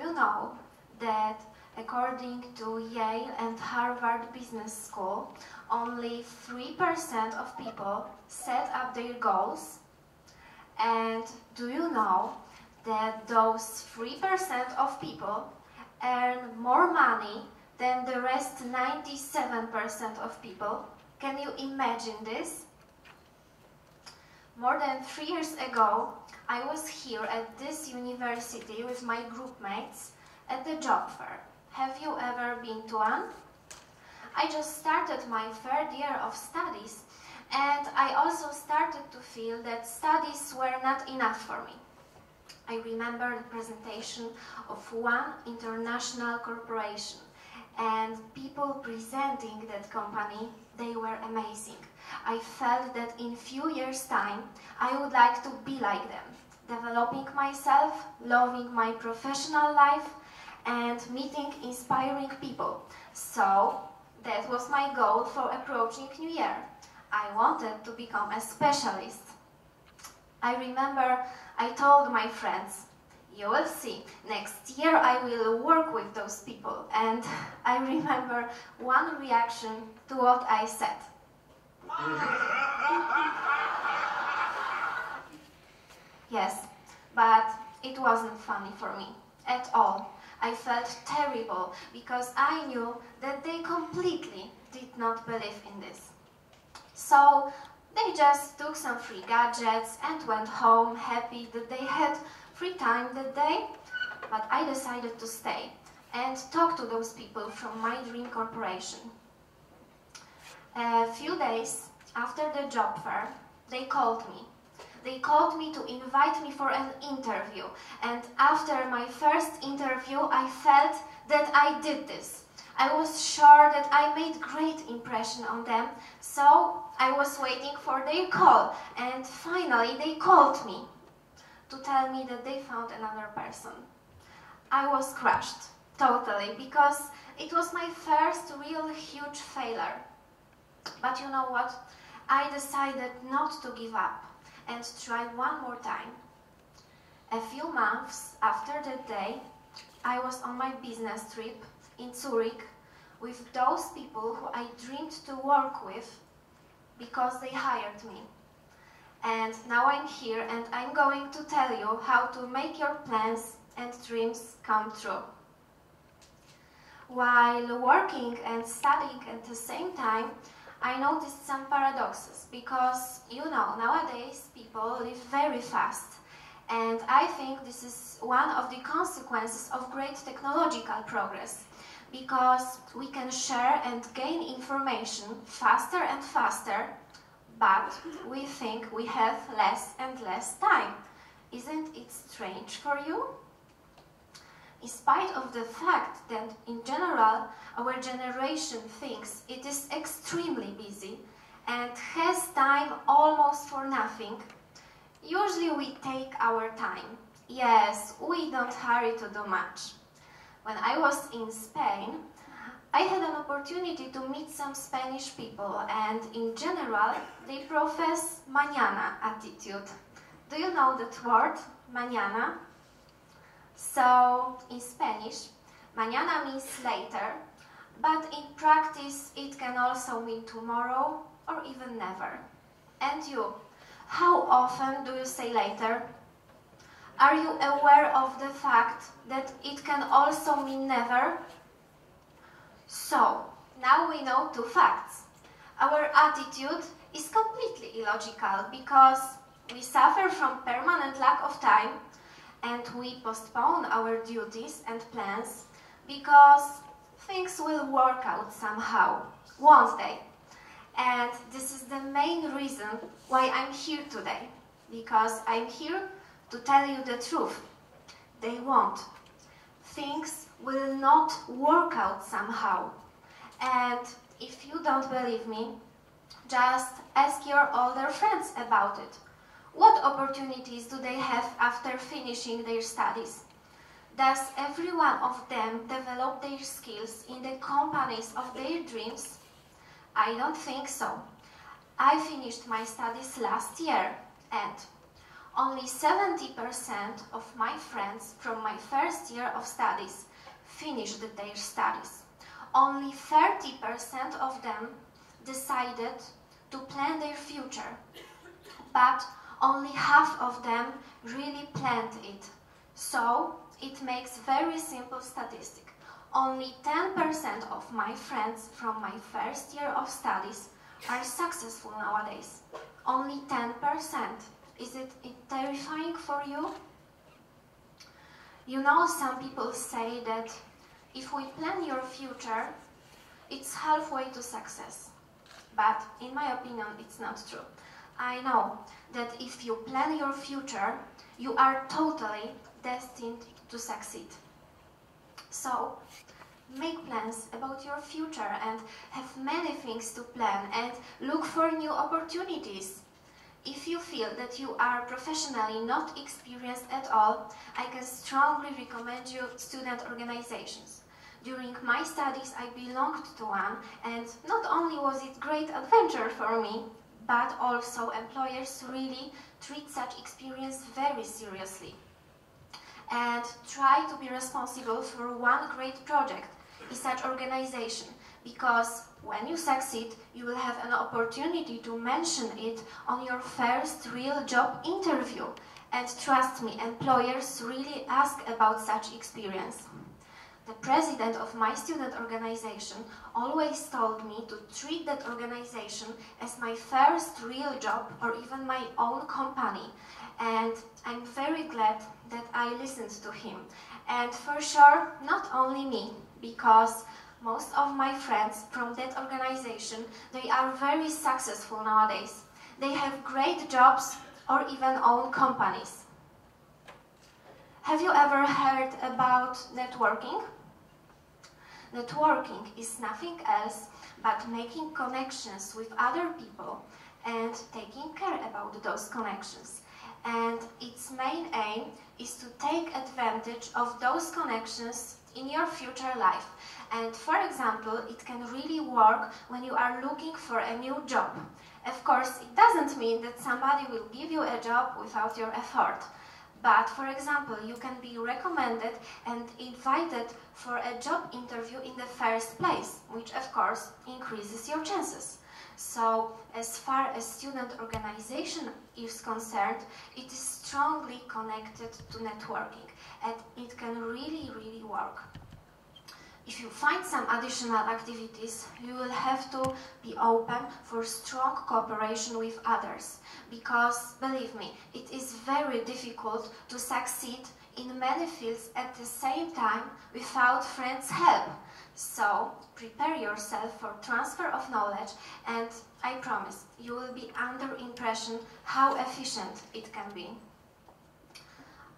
you know that according to Yale and Harvard Business School, only 3% of people set up their goals? And do you know that those 3% of people earn more money than the rest 97% of people? Can you imagine this? More than 3 years ago, I was here at this university with my groupmates at the job fair. Have you ever been to one? I just started my 3rd year of studies, and I also started to feel that studies were not enough for me. I remember the presentation of one international corporation, and people presenting that company, they were amazing. I felt that in few years' time, I would like to be like them, developing myself, loving my professional life, and meeting inspiring people. So that was my goal for approaching New Year. I wanted to become a specialist. I remember I told my friends, you will see, next year I will work with those people. And I remember one reaction to what I said. Yes, but it wasn't funny for me at all. I felt terrible because I knew that they completely did not believe in this. So they just took some free gadgets and went home happy that they had free time that day. But I decided to stay and talk to those people from my dream corporation. A few days after the job fair, they called me. They called me to invite me for an interview. And after my first interview, I felt that I did this. I was sure that I made great impression on them, so I was waiting for their call. And finally, they called me to tell me that they found another person. I was crushed, totally, because it was my first real huge failure. But you know what? I decided not to give up and try one more time. A few months after that day, I was on my business trip in Zurich with those people who I dreamed to work with because they hired me. And now I'm here and I'm going to tell you how to make your plans and dreams come true. While working and studying at the same time, I noticed some paradoxes because, you know, nowadays people live very fast. And I think this is one of the consequences of great technological progress, because we can share and gain information faster and faster, but we think we have less and less time. Isn't it strange for you? In spite of the fact that in general our generation thinks it is extremely busy and has time almost for nothing, usually we take our time. Yes, we don't hurry to do much. When I was in Spain, I had an opportunity to meet some Spanish people, and in general they profess mañana attitude. Do you know that word, mañana? So, in Spanish, mañana means later, but in practice it can also mean tomorrow or even never. And you, how often do you say later? Are you aware of the fact that it can also mean never? So, now we know two facts. Our attitude is completely illogical because we suffer from permanent lack of time, and we postpone our duties and plans because things will work out somehow, won't they? And this is the main reason why I'm here today, because I'm here to tell you the truth. They won't. Things will not work out somehow. And if you don't believe me, just ask your older friends about it. What opportunities do they have after finishing their studies? Does every one of them develop their skills in the companies of their dreams? I don't think so. I finished my studies last year, and Only 70% of my friends from my first year of studies finished their studies. Only 30% of them decided to plan their future, but only half of them really planned it. So it makes very simple statistic. Only 10% of my friends from my first year of studies are successful nowadays. Only 10%. Is it terrifying for you? You know, some people say that if we plan your future, it's halfway to success. But in my opinion, it's not true. I know that if you plan your future, you are totally destined to succeed. So, make plans about your future and have many things to plan and look for new opportunities. If you feel that you are professionally not experienced at all, I can strongly recommend you student organizations. During my studies, I belonged to one, and not only was it a great adventure for me, but also employers really treat such experience very seriously and try to be responsible for one great project in such organization, because when you succeed, you will have an opportunity to mention it on your first real job interview. And trust me, employers really ask about such experience. The president of my student organization always told me to treat that organization as my first real job or even my own company. And I'm very glad that I listened to him. And for sure, not only me, because most of my friends from that organization, they are very successful nowadays. They have great jobs or even own companies. Have you ever heard about networking? Networking is nothing else but making connections with other people and taking care about those connections. And its main aim is to take advantage of those connections in your future life. And for example, it can really work when you are looking for a new job. Of course, it doesn't mean that somebody will give you a job without your effort. But for example, you can be recommended and invited for a job interview in the first place, which of course increases your chances. So, as far as student organization is concerned, it is strongly connected to networking, and it can really work. If you find some additional activities, you will have to be open for strong cooperation with others, because, believe me, it is very difficult to succeed in many fields at the same time without friends' help. So, prepare yourself for transfer of knowledge, and I promise you will be under impression how efficient it can be.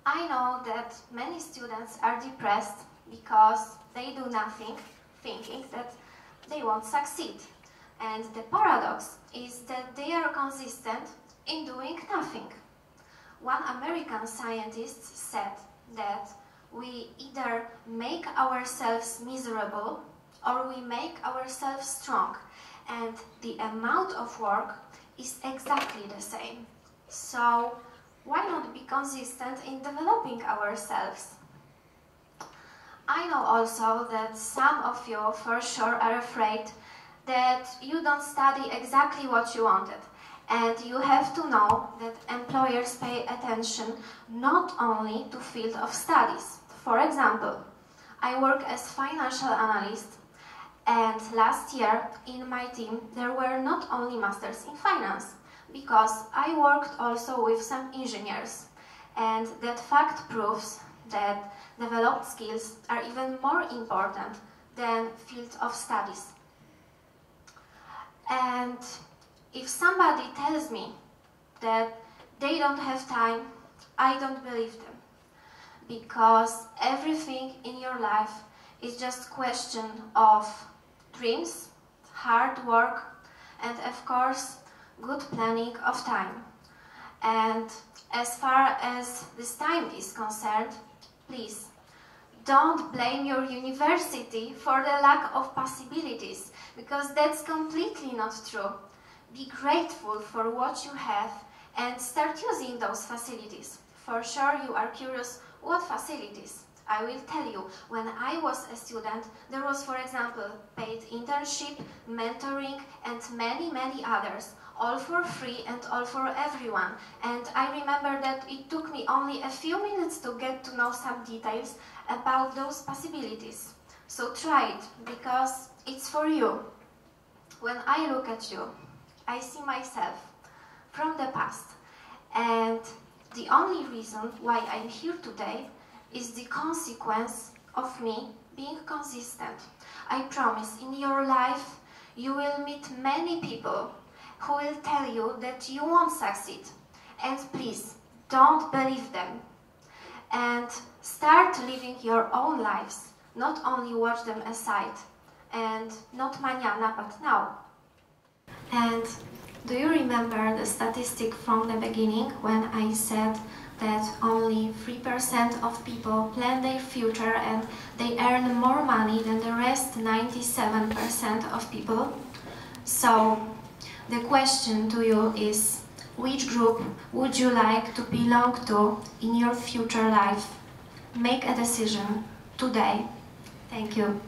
I know that many students are depressed because they do nothing, thinking that they won't succeed. And the paradox is that they are consistent in doing nothing. One American scientist said that we either make ourselves miserable or we make ourselves strong, and the amount of work is exactly the same. So why not be consistent in developing ourselves? I know also that some of you for sure are afraid that you don't study exactly what you wanted. And you have to know that employers pay attention not only to field of studies. For example, I work as financial analyst, and last year in my team there were not only masters in finance, because I worked also with some engineers. And that fact proves that developed skills are even more important than field of studies. And if somebody tells me that they don't have time, I don't believe them. Because everything in your life is just question of dreams, hard work, and of course, good planning of time. And as far as this time is concerned, please, don't blame your university for the lack of possibilities, because that's completely not true. Be grateful for what you have and start using those facilities. For sure you are curious, what facilities? I will tell you. When I was a student, there was, for example, paid internship, mentoring, and many others, all for free and all for everyone. And I remember that it took me only a few minutes to get to know some details about those possibilities. So try it, because it's for you. When I look at you, I see myself from the past, and the only reason why I'm here today is the consequence of me being consistent. I promise, in your life you will meet many people who will tell you that you won't succeed. And please, don't believe them. And start living your own lives, not only watch them aside. And not mañana, but now. And do you remember the statistic from the beginning when I said that only 3% of people plan their future and they earn more money than the rest 97% of people? So the question to you is, which group would you like to belong to in your future life? Make a decision today. Thank you.